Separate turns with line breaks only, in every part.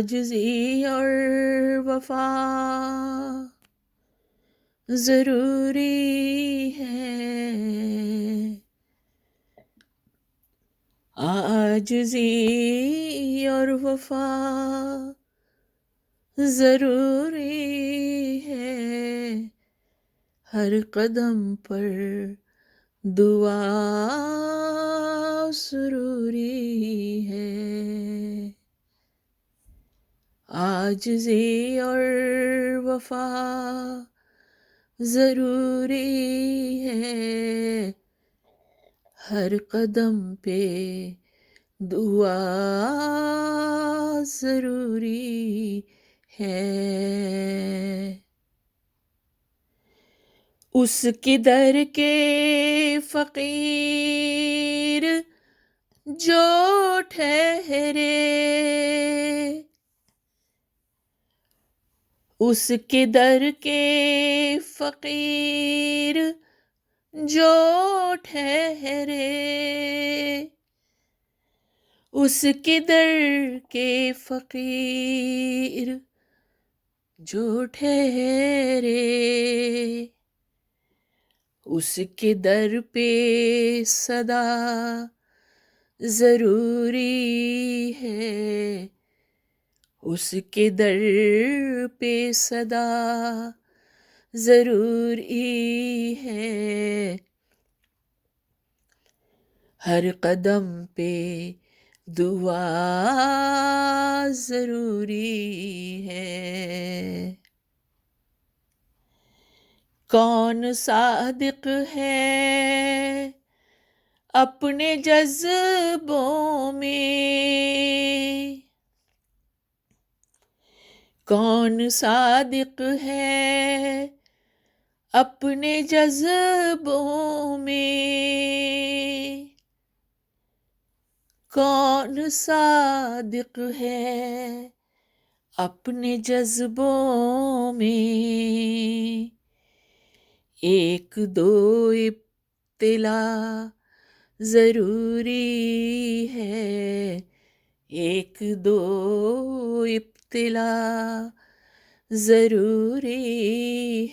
عاجزی اور وفا ضروری ہے، عاجزی اور وفا ضروری ہے، ہر قدم پر دعا ضروری ہے، عاجزی اور وفا ضروری ہے، ہر قدم پہ دعا ضروری ہے، اس کے در کے فقیر جو ٹھہرے، اس کے در کے فقیر جو ٹھہرے، اس کے در کے فقیر جو ٹھہرے، اس کے در پہ صدا ضروری ہے، اس کے در پہ صدا ضروری ہے، ہر قدم پہ دعا ضروری ہے، کون صادق ہے اپنے جذبوں میں، کون صادق ہے اپنے جذبوں میں، کون صادق ہے اپنے جذبوں میں، ایک دو ابتلا ضروری ہے، ایک دو ابتلا ضروری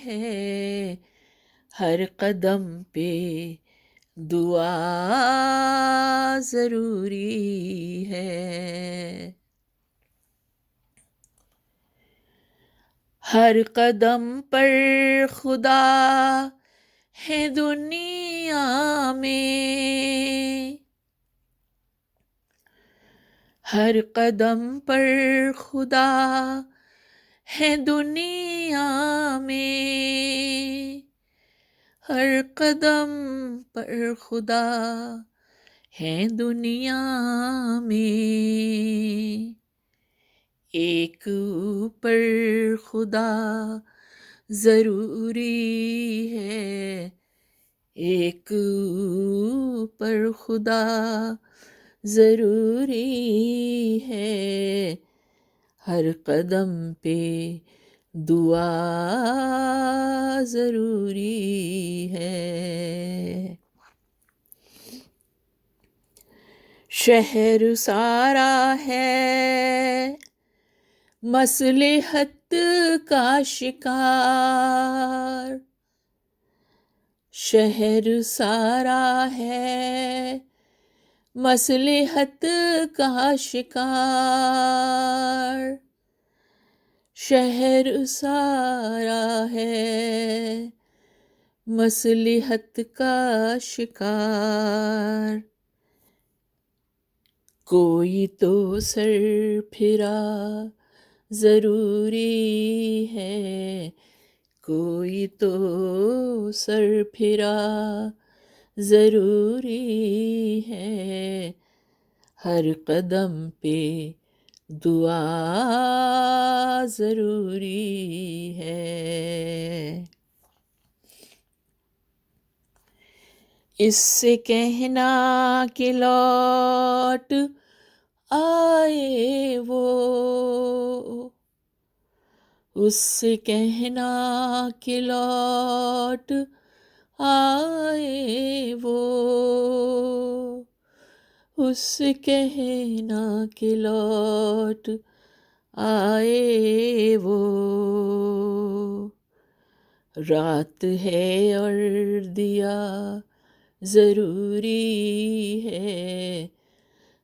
ہے، ہر قدم پہ دعا ضروری ہے، ہر قدم پر خدا ہے دنیا میں، ہر قدم پر خدا ہے دنیا میں، ہر قدم پر خدا ہے دنیا میں، ایک اوپر خدا ضروری ہے، ایک اوپر خدا ضروری ہے، ہر قدم پہ دعا ضروری ہے، شہر سارا ہے مصلحت کا شکار، شہر سارا ہے مصلحت کا شکار، شہر سارا ہے مصلحت کا شکار، کوئی تو سر پھرا ضروری ہے، کوئی تو سر پھرا ضروری ہے، ہر قدم پہ دعا ضروری ہے، اس سے کہنا کہ لوٹ آئے وہ، اس سے کہنا کہ لوٹ آئے وہ، اس سے کہنا کہ لوٹ آئے وہ، رات ہے اور دیا ضروری ہے،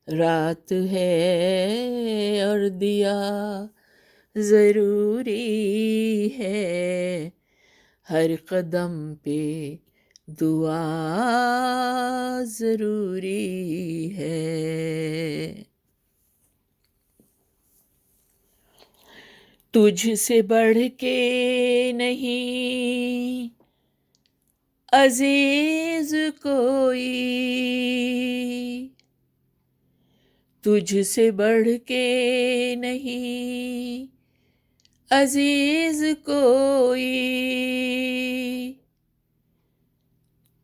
رات ہے اور دیا ضروری ہے، ہر قدم پہ دعا ضروری ہے۔ تجھ سے بڑھ کے نہیں عزیز کوئی، تجھ سے بڑھ کے نہیں عزیز کوئی،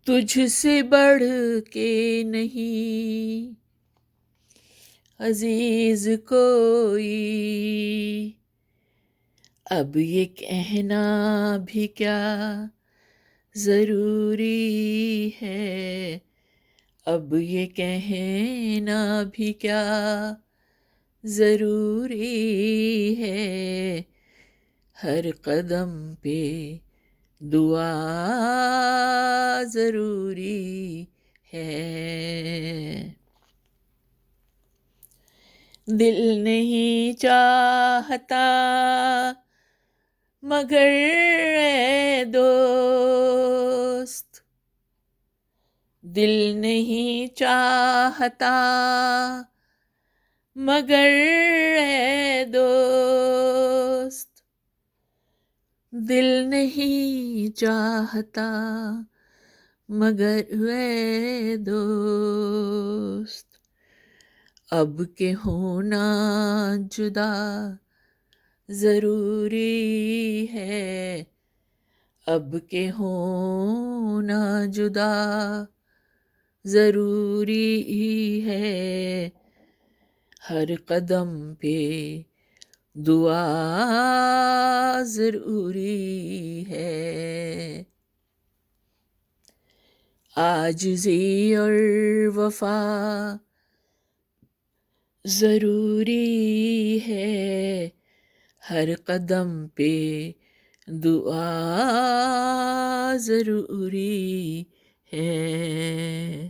تجھ سے بڑھ کے نہیں عزیز کوئی، اب یہ کہنا بھی کیا ضروری ہے، اب یہ کہنا بھی کیا ضروری ہے، ہر قدم پہ دعا ضروری ہے۔ دل نہیں چاہتا مگر اے دوست، دل نہیں چاہتا مگر اے دوست، دل نہیں چاہتا مگر اے دوست، اب کہ ہونا جدا ضروری ہے، اب کہ ہونا جدا ضروری ہے، ہر قدم پہ دعا ضروری ہے، عاجزی اور وفا ضروری ہے، ہر قدم پہ دعا ضروری ہے۔